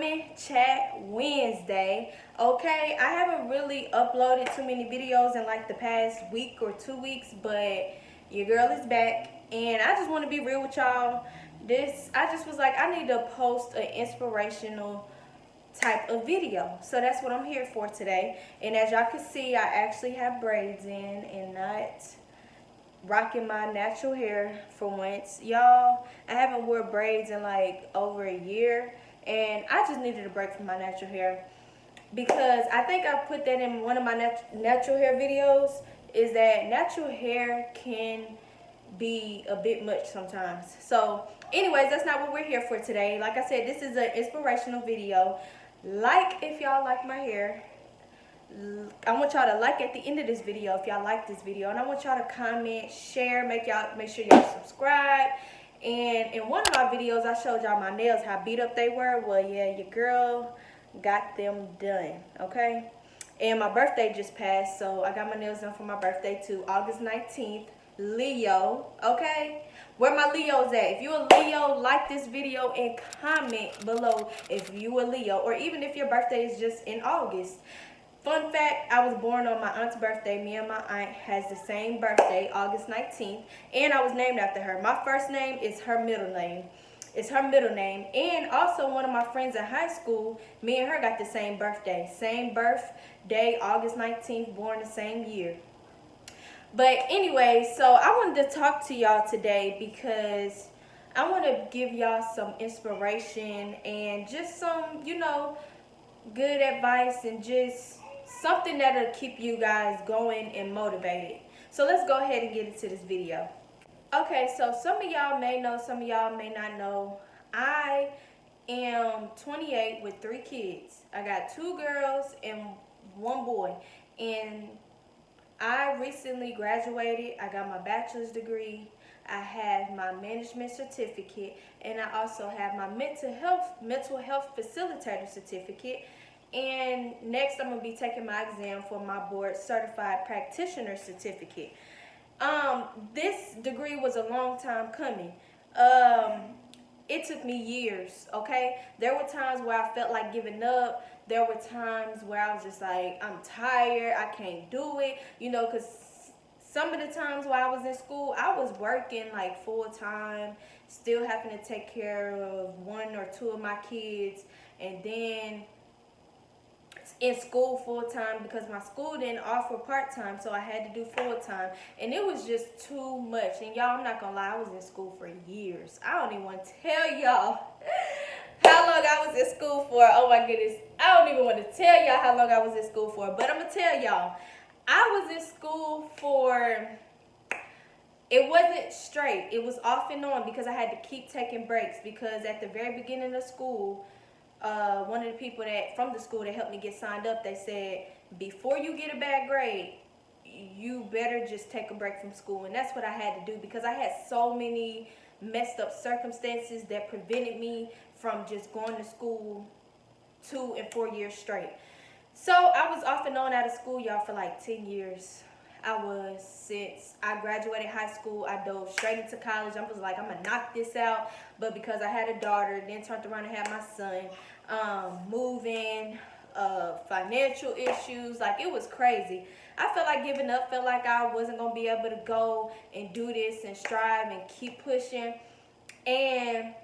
Women Chat Wednesday. Okay, I haven't really uploaded too many videos in like the past week or 2 weeks, but your girl is back and I just want to be real with y'all. I just was like, I need to post an inspirational type of video. So that's what I'm here for today. And as y'all can see, I actually have braids in and not rocking my natural hair for once. Y'all, I haven't wore braids in like over a year and I just needed a break from my natural hair because I think I put that in one of my natural hair videos, is that natural hair can be a bit much sometimes. So anyways, that's not what we're here for today. Like I said, this is an inspirational video. Like if y'all like my hair, I want y'all to like at the end of this video if y'all like this video, and I want y'all to comment, share, make sure y'all subscribe. And in one of my videos, I showed y'all my nails, how beat up they were. Well, yeah, your girl got them done, okay? And my birthday just passed, so I got my nails done for my birthday too, August 19th. Leo, okay? Where my Leos at? If you a Leo, like this video and comment below if you a Leo, or even if your birthday is just in August. Fun fact, I was born on my aunt's birthday. Me and my aunt has the same birthday, August 19th, and I was named after her. My first name is her middle name. It's her middle name. And also one of my friends in high school, me and her got the same birthday. Same birthday, August 19th, born the same year. But anyway, so I wanted to talk to y'all today because I want to give y'all some inspiration and just some, good advice and just something that'll keep you guys going and motivated. So let's go ahead and get into this video. Okay, so some of y'all may know, some of y'all may not know. I am 28 with 3 kids. I got 2 girls and 1 boy. And I recently graduated. I got my bachelor's degree. I have my management certificate, and I also have my mental health facilitator certificate. And next I'm going to be taking my exam for my board certified practitioner certificate. This degree was a long time coming. It took me years, okay? There were times where I felt like giving up. There were times where I was just like, I'm tired, I can't do it, because some of the times while I was in school, I was working like full time, still having to take care of 1 or 2 of my kids, and then in school full time because my school didn't offer part time, so I had to do full time, and it was just too much. And y'all, I'm not gonna lie, I was in school for years. I don't even want to tell y'all how long I was in school for. Oh my goodness, I don't even want to tell y'all how long I was in school for, but I'm gonna tell y'all, I was in school for, it wasn't straight, it was off and on because I had to keep taking breaks, because at the very beginning of school, one of the people from the school that helped me get signed up, they said, before you get a bad grade, you better just take a break from school. And that's what I had to do because I had so many messed up circumstances that prevented me from just going to school 2 and 4 years straight. So I was off and on out of school, y'all, for like 10 years. Since I graduated high school, I dove straight into college. I was like, I'm gonna knock this out. But because I had a daughter, then turned around and had my son, moving, financial issues, like it was crazy. I felt like giving up, felt like I wasn't gonna be able to go and do this and strive and keep pushing. And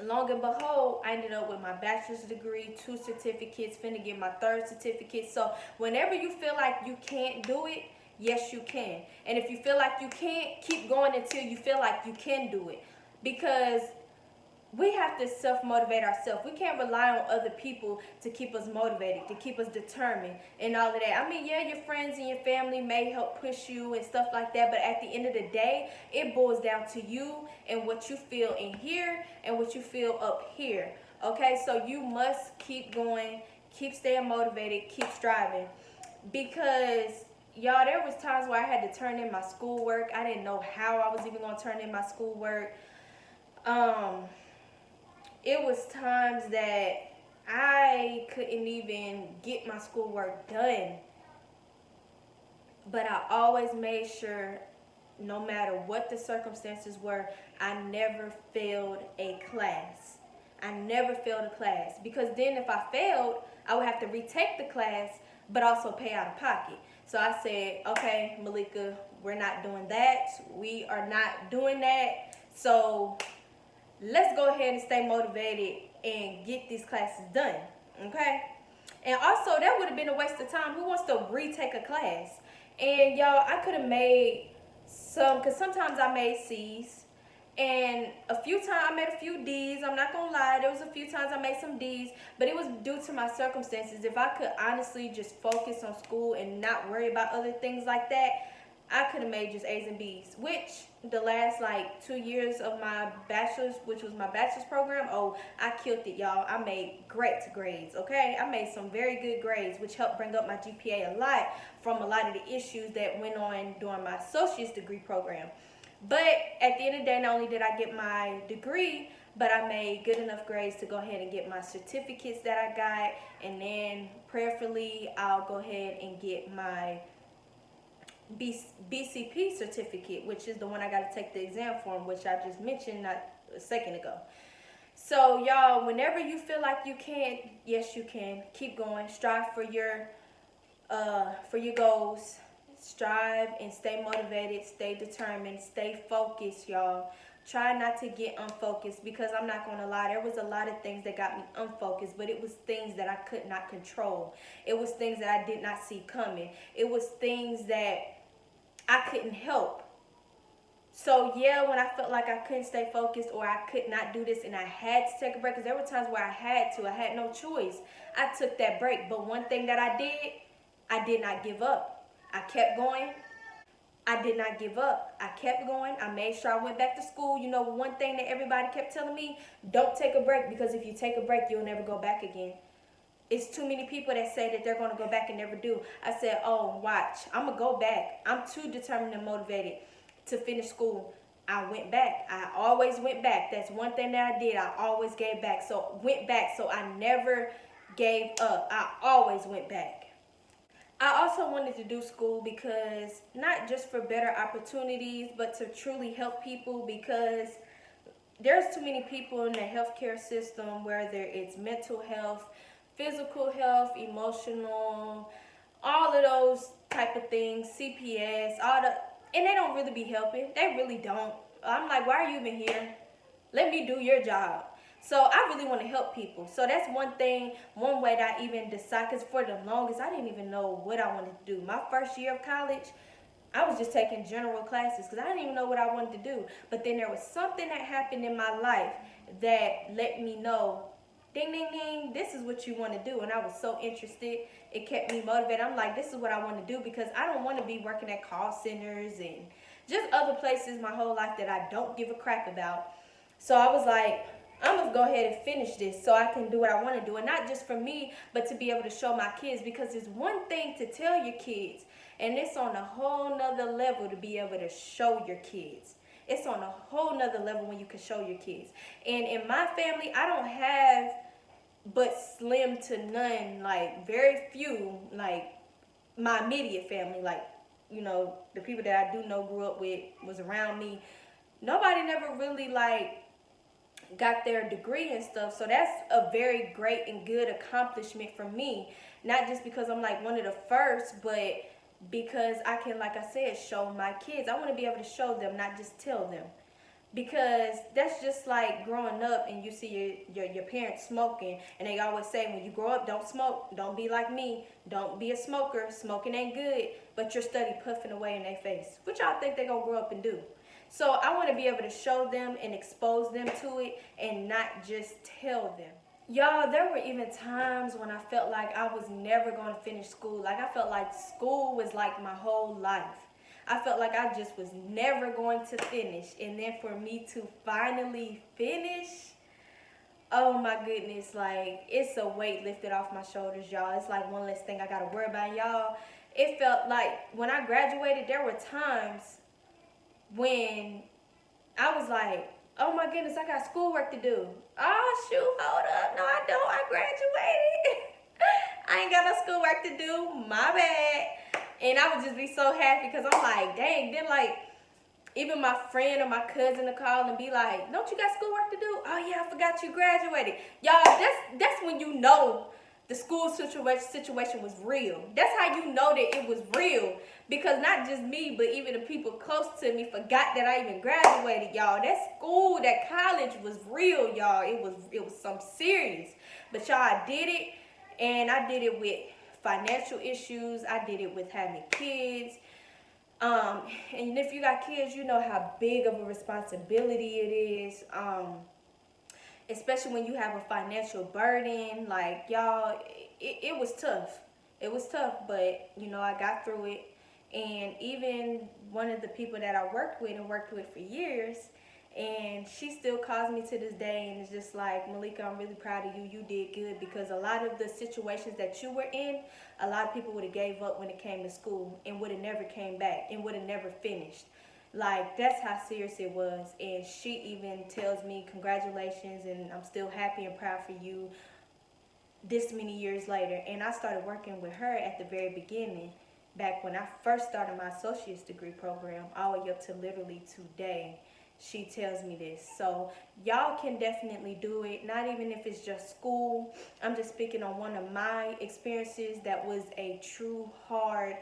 long and behold, I ended up with my bachelor's degree, 2 certificates, finna get my 3rd certificate. So whenever you feel like you can't do it, yes, you can. And if you feel like you can't, keep going until you feel like you can do it. Because we have to self-motivate ourselves. We can't rely on other people to keep us motivated, to keep us determined and all of that. I mean, yeah, your friends and your family may help push you and stuff like that, but at the end of the day, it boils down to you and what you feel in here and what you feel up here. Okay, so you must keep going, keep staying motivated, keep striving. Because y'all, there was times where I had to turn in my schoolwork. I didn't know how I was even going to turn in my schoolwork. It was times that I couldn't even get my schoolwork done. But I always made sure, no matter what the circumstances were, I never failed a class. I never failed a class, because then if I failed, I would have to retake the class, but also pay out of pocket. So I said, okay, Malika, we're not doing that. We are not doing that. So let's go ahead and stay motivated and get these classes done. Okay? And also, that would have been a waste of time. Who wants to retake a class? And y'all, I could have made some, because sometimes I made C's. And a few times I made a few D's. I'm not gonna lie, there was a few times I made some D's, but it was due to my circumstances. If I could honestly just focus on school and not worry about other things like that, I could have made just A's and B's, which the last like 2 years of my bachelor's, which was my bachelor's program, oh, I killed it, y'all. I made great grades, okay? I made some very good grades, which helped bring up my GPA a lot from a lot of the issues that went on during my associate's degree program. But at the end of the day, not only did I get my degree, but I made good enough grades to go ahead and get my certificates that I got, and then prayerfully, I'll go ahead and get my BCP certificate, which is the one I got to take the exam for, which I just mentioned not a second ago. So y'all, whenever you feel like you can't, yes you can. Keep going. Strive for your goals. Strive and stay motivated, stay determined, stay focused, y'all. Try not to get unfocused, because I'm not going to lie, there was a lot of things that got me unfocused, but it was things that I could not control. It was things that I did not see coming. It was things that I couldn't help. So yeah, when I felt like I couldn't stay focused or I could not do this and I had to take a break, because there were times where I had no choice. I took that break, but one thing that I did not give up. I kept going. I did not give up. I kept going. I made sure I went back to school. You know, one thing that everybody kept telling me, don't take a break, because if you take a break, you'll never go back again. It's too many people that say that they're going to go back and never do. I said, oh, watch. I'm going to go back. I'm too determined and motivated to finish school. I went back. I always went back. That's one thing that I did. I always gave back. So went back. So I never gave up. I always went back. I also wanted to do school because not just for better opportunities, but to truly help people, because there's too many people in the healthcare system, whether it's mental health, physical health, emotional, all of those type of things, CPS, and they don't really be helping. They really don't. I'm like, why are you even here? Let me do your job. So I really want to help people. So that's one thing, one way that I even decided, because for the longest, I didn't even know what I wanted to do. My first year of college, I was just taking general classes because I didn't even know what I wanted to do. But then there was something that happened in my life that let me know, ding, ding, ding, this is what you want to do. And I was so interested. It kept me motivated. I'm like, this is what I want to do, because I don't want to be working at call centers and just other places my whole life that I don't give a crap about. So I was like, I'm going to go ahead and finish this so I can do what I want to do. And not just for me, but to be able to show my kids. Because it's one thing to tell your kids, and it's on a whole nother level to be able to show your kids. It's on a whole nother level when you can show your kids. And in my family, I don't have but slim to none, like very few, like my immediate family, like, you know, the people that I do know, grew up with, was around me. Nobody never really like got their degree and stuff. So that's a very great and good accomplishment for me. Not just because I'm like one of the first, but because I can, like I said, show my kids. I want to be able to show them, not just tell them. Because that's just like growing up and you see your parents smoking, and they always say, when you grow up, don't smoke, don't be like me, don't be a smoker, smoking ain't good, but you're steady puffing away in their face. What y'all think they gonna grow up and do? So I want to be able to show them and expose them to it and not just tell them. Y'all, there were even times when I felt like I was never going to finish school. Like I felt like school was like my whole life. I felt like I just was never going to finish. And then for me to finally finish, oh my goodness, like it's a weight lifted off my shoulders, y'all. It's like one less thing I got to worry about, y'all. It felt like when I graduated, there were times when I was like, oh my goodness, I got schoolwork to do. Oh shoot, hold up. No, I don't. I graduated. I ain't got no schoolwork to do. My bad. And I would just be so happy because I'm like, dang, then like even my friend or my cousin to call and be like, "Don't you got schoolwork to do?" "Oh yeah, I forgot you graduated." Y'all, that's when you know the school situation was real. That's how you know that it was real, because not just me, but even the people close to me forgot that I even graduated. Y'all, that school, that college was real. Y'all, it was something serious. But y'all, I did it, and I did it with financial issues. I did it with having kids. Um, and if you got kids, you know how big of a responsibility it is. Especially when you have a financial burden. Like, y'all, it was tough. It was tough, but you know, I got through it. And even one of the people that I worked with and worked with for years, and she still calls me to this day and is just like, "Malika, I'm really proud of you. You did good," because a lot of the situations that you were in, a lot of people would have gave up when it came to school and would have never came back and would have never finished. Like, that's how serious it was. And she even tells me, "Congratulations, and I'm still happy and proud for you this many years later." And I started working with her at the very beginning, back when I first started my associate's degree program, all the way up to literally today. She tells me this. So y'all can definitely do it, not even if it's just school. I'm just speaking on one of my experiences that was a true hard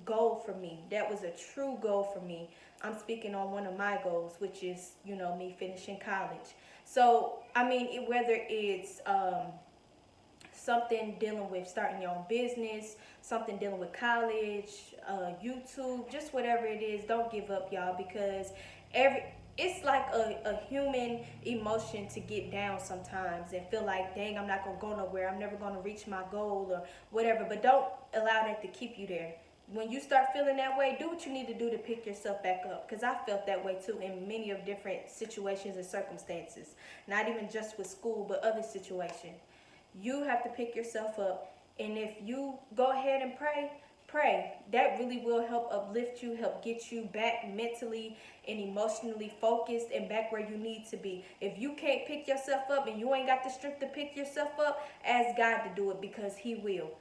goal for me. That was a true goal for me. I'm speaking on one of my goals, which is, you know, me finishing college. So, I mean, whether it's something dealing with starting your own business, something dealing with college, YouTube, just whatever it is, don't give up, y'all, because every it's like a human emotion to get down sometimes and feel like, dang, I'm not gonna go nowhere, I'm never gonna reach my goal or whatever. But don't allow that to keep you there. When you start feeling that way, do what you need to do to pick yourself back up, because I felt that way too in many of different situations and circumstances, not even just with school but other situations. You have to pick yourself up. And if you go ahead and pray, pray. That really will help uplift you, help get you back mentally and emotionally focused and back where you need to be. If you can't pick yourself up and you ain't got the strength to pick yourself up, ask God to do it, because He will.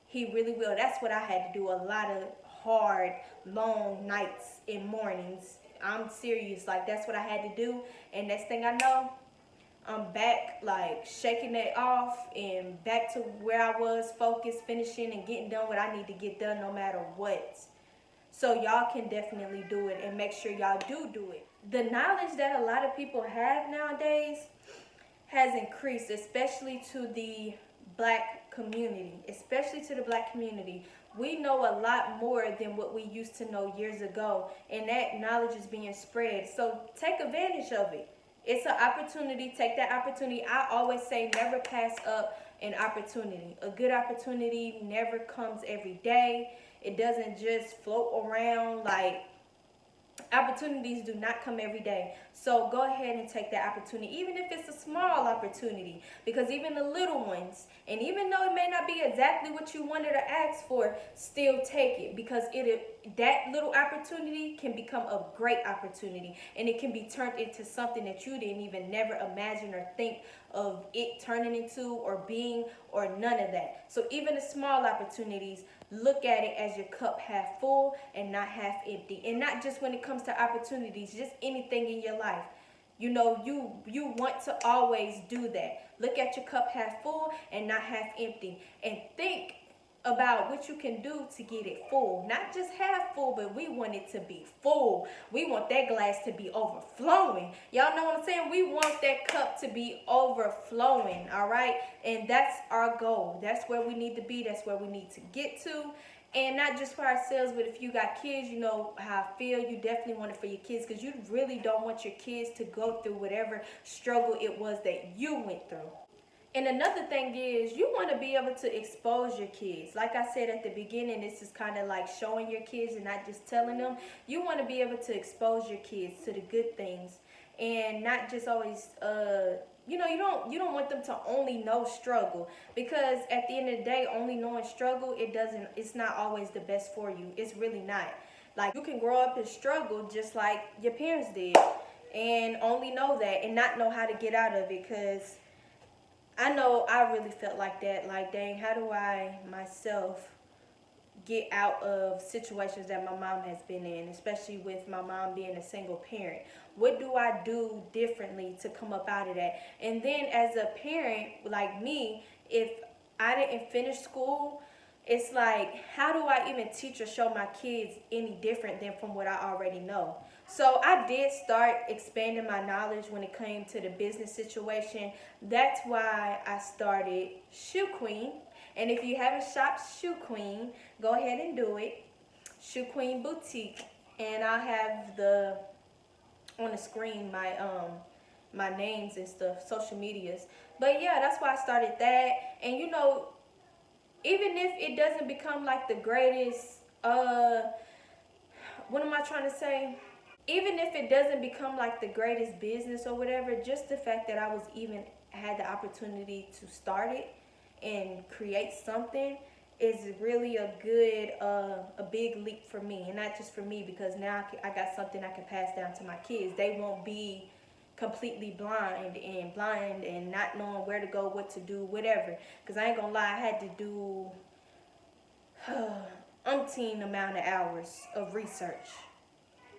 He really will. That's what I had to do. A lot of hard, long nights and mornings. I'm serious. Like, that's what I had to do. And next thing I know, I'm back, like, shaking it off and back to where I was, focused, finishing, and getting done what I need to get done no matter what. So y'all can definitely do it, and make sure y'all do it. The knowledge that a lot of people have nowadays has increased, especially to the black community. Especially to the black community. We know a lot more than what we used to know years ago, and that knowledge is being spread. So take advantage of it. It's an opportunity. Take that opportunity. I always say, never pass up an opportunity. A good opportunity never comes every day. It doesn't just float around. Like, opportunities do not come every day. So go ahead and take that opportunity, even if it's a small opportunity, because even the little ones, and even though it may not be exactly what you wanted to ask for, still take it, because that little opportunity can become a great opportunity, and it can be turned into something that you didn't even never imagine or think of it turning into or being, or none of that. So even the small opportunities, look at it as your cup half full and not half empty. And not just when it comes to opportunities, just anything in your life. You know, you want to always do that. Look at your cup half full and not half empty, and think about what you can do to get it full. Not just half full, but we want it to be full. We want that glass to be overflowing. Y'all know what I'm saying? We want that cup to be overflowing, all right? And that's our goal. That's where we need to be. That's where we need to get to. And not just for ourselves, but if you got kids, you know how I feel. You definitely want it for your kids, because you really don't want your kids to go through whatever struggle it was that you went through. And another thing is, you want to be able to expose your kids. Like I said at the beginning, this is kind of like showing your kids and not just telling them. You want to be able to expose your kids to the good things, and not just always you don't want them to only know struggle, because at the end of the day, only knowing struggle, it's not always the best for you. It's really not. Like, you can grow up and struggle just like your parents did, and only know that and not know how to get out of it. Because I know I really felt like that. Like, dang, how do I myself get out of situations that my mom has been in, especially with my mom being a single parent. What do I do differently to come up out of that? And then as a parent like me, if I didn't finish school, it's like, how do I even teach or show my kids any different than from what I already know? So I did start expanding my knowledge when it came to the business situation. That's why I started Shoe Queen. And if you haven't shopped Shoe Queen, go ahead and do it. Shoe Queen Boutique. And I'll have the on the screen my names and stuff, social medias. But yeah, that's why I started that. And even if it doesn't become like the greatest what am I trying to say? Even if it doesn't become like the greatest business or whatever, just the fact that I was even had the opportunity to start it and create something is really a good a big leap for me. And not just for me, because now I got something I can pass down to my kids. They won't be completely blind and not knowing where to go, what to do, whatever. Because I ain't gonna lie, I had to do umpteen amount of hours of research.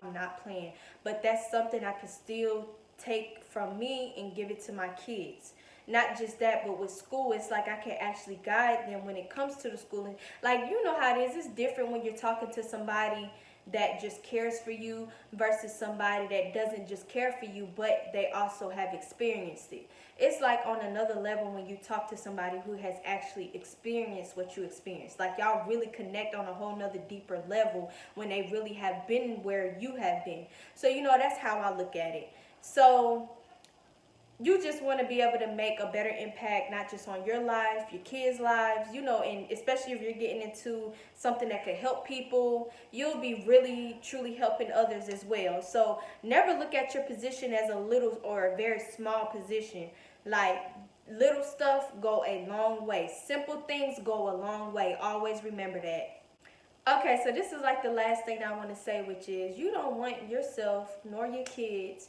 I'm not playing, but that's something I can still take from me and give it to my kids. Not just that, but with school, it's like I can actually guide them when it comes to the schooling. Like, you know how it is. It's different when you're talking to somebody that just cares for you versus somebody that doesn't just care for you, but they also have experienced it. It's like on another level when you talk to somebody who has actually experienced what you experienced. Like, y'all really connect on a whole nother deeper level when they really have been where you have been. So, that's how I look at it. So you just want to be able to make a better impact, not just on your life, your kids' lives, and especially if you're getting into something that could help people, you'll be really, truly helping others as well. So never look at your position as a little or a very small position. Like, little stuff go a long way. Simple things go a long way. Always remember that. Okay, so this is like the last thing I want to say, which is you don't want yourself nor your kids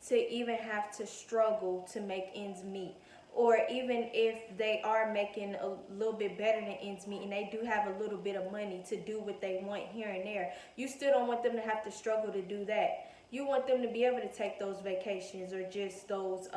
to even have to struggle to make ends meet. Or even if they are making a little bit better than ends meet and they do have a little bit of money to do what they want here and there, you still don't want them to have to struggle to do that. You want them to be able to take those vacations or just those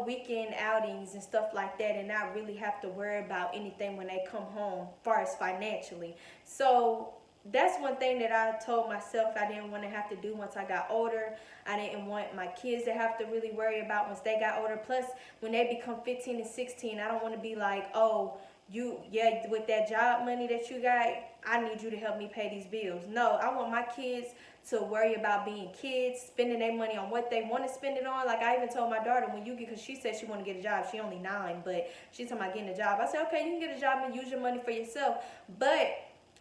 weekend outings and stuff like that, and not really have to worry about anything when they come home, far as financially. So that's one thing that I told myself I didn't want to have to do once I got older. I didn't want my kids to have to really worry about once they got older. Plus, when they become 15 and 16, I don't want to be like, oh, with that job money that you got, I need you to help me pay these bills. No, I want my kids to worry about being kids, spending their money on what they want to spend it on. Like, I even told my daughter, because she said she want to get a job. She only 9, but she's talking about getting a job. I said, okay, you can get a job and use your money for yourself. But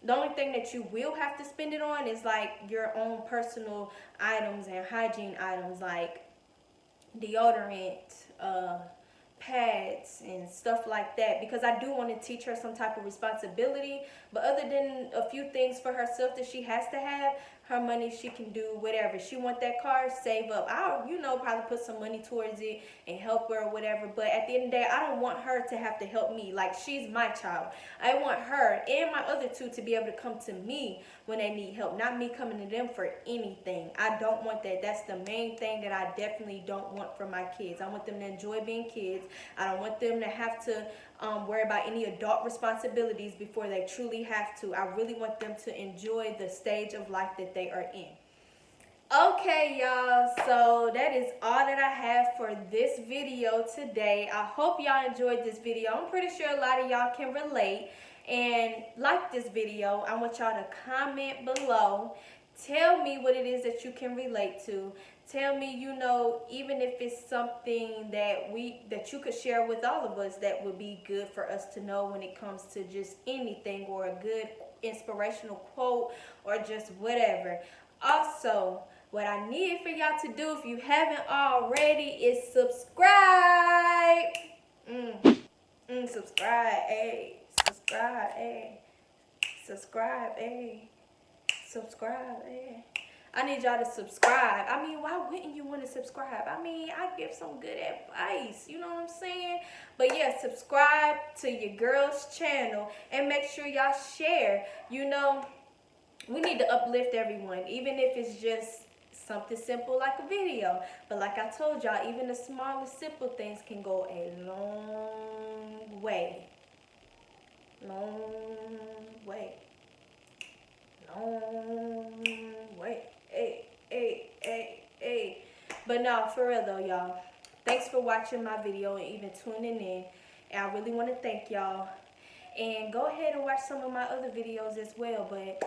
the only thing that you will have to spend it on is like your own personal items and hygiene items, like deodorant, pads and stuff like that, because I do want to teach her some type of responsibility. But other than a few things for herself that she has to have, her money, she can do whatever. She want that car, save up. I'll, probably put some money towards it and help her or whatever. But at the end of the day, I don't want her to have to help me. Like, she's my child. I want her and my other two to be able to come to me when they need help, not me coming to them for anything. I don't want that. That's the main thing that I definitely don't want for my kids. I want them to enjoy being kids. I don't want them to have to worry about any adult responsibilities before they truly have to. I really want them to enjoy the stage of life that they are in. Okay, y'all, so that is all that I have for this video today. I hope y'all enjoyed this video. I'm pretty sure a lot of y'all can relate and like this video. I want y'all to comment below. Tell me what it is that you can relate to. Tell me, even if it's something that you could share with all of us that would be good for us to know when it comes to just anything, or a good inspirational quote, or just whatever. Also, what I need for y'all to do, if you haven't already, is subscribe. Subscribe, hey. Subscribe, hey. Subscribe, hey. Subscribe, hey. I need y'all to subscribe. I mean, why wouldn't you want to subscribe? I mean, I give some good advice. You know what I'm saying? But yeah, subscribe to your girl's channel and make sure y'all share. You know, we need to uplift everyone, even if it's just something simple like a video. But like I told y'all, even the smallest simple things can go a long way. Long way. Long way. Hey, hey, hey, hey. But no, for real though, y'all. Thanks for watching my video and even tuning in. And I really want to thank y'all. And go ahead and watch some of my other videos as well. But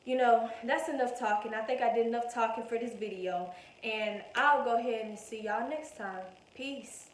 you know, that's enough talking. I think I did enough talking for this video. And I'll go ahead and see y'all next time. Peace.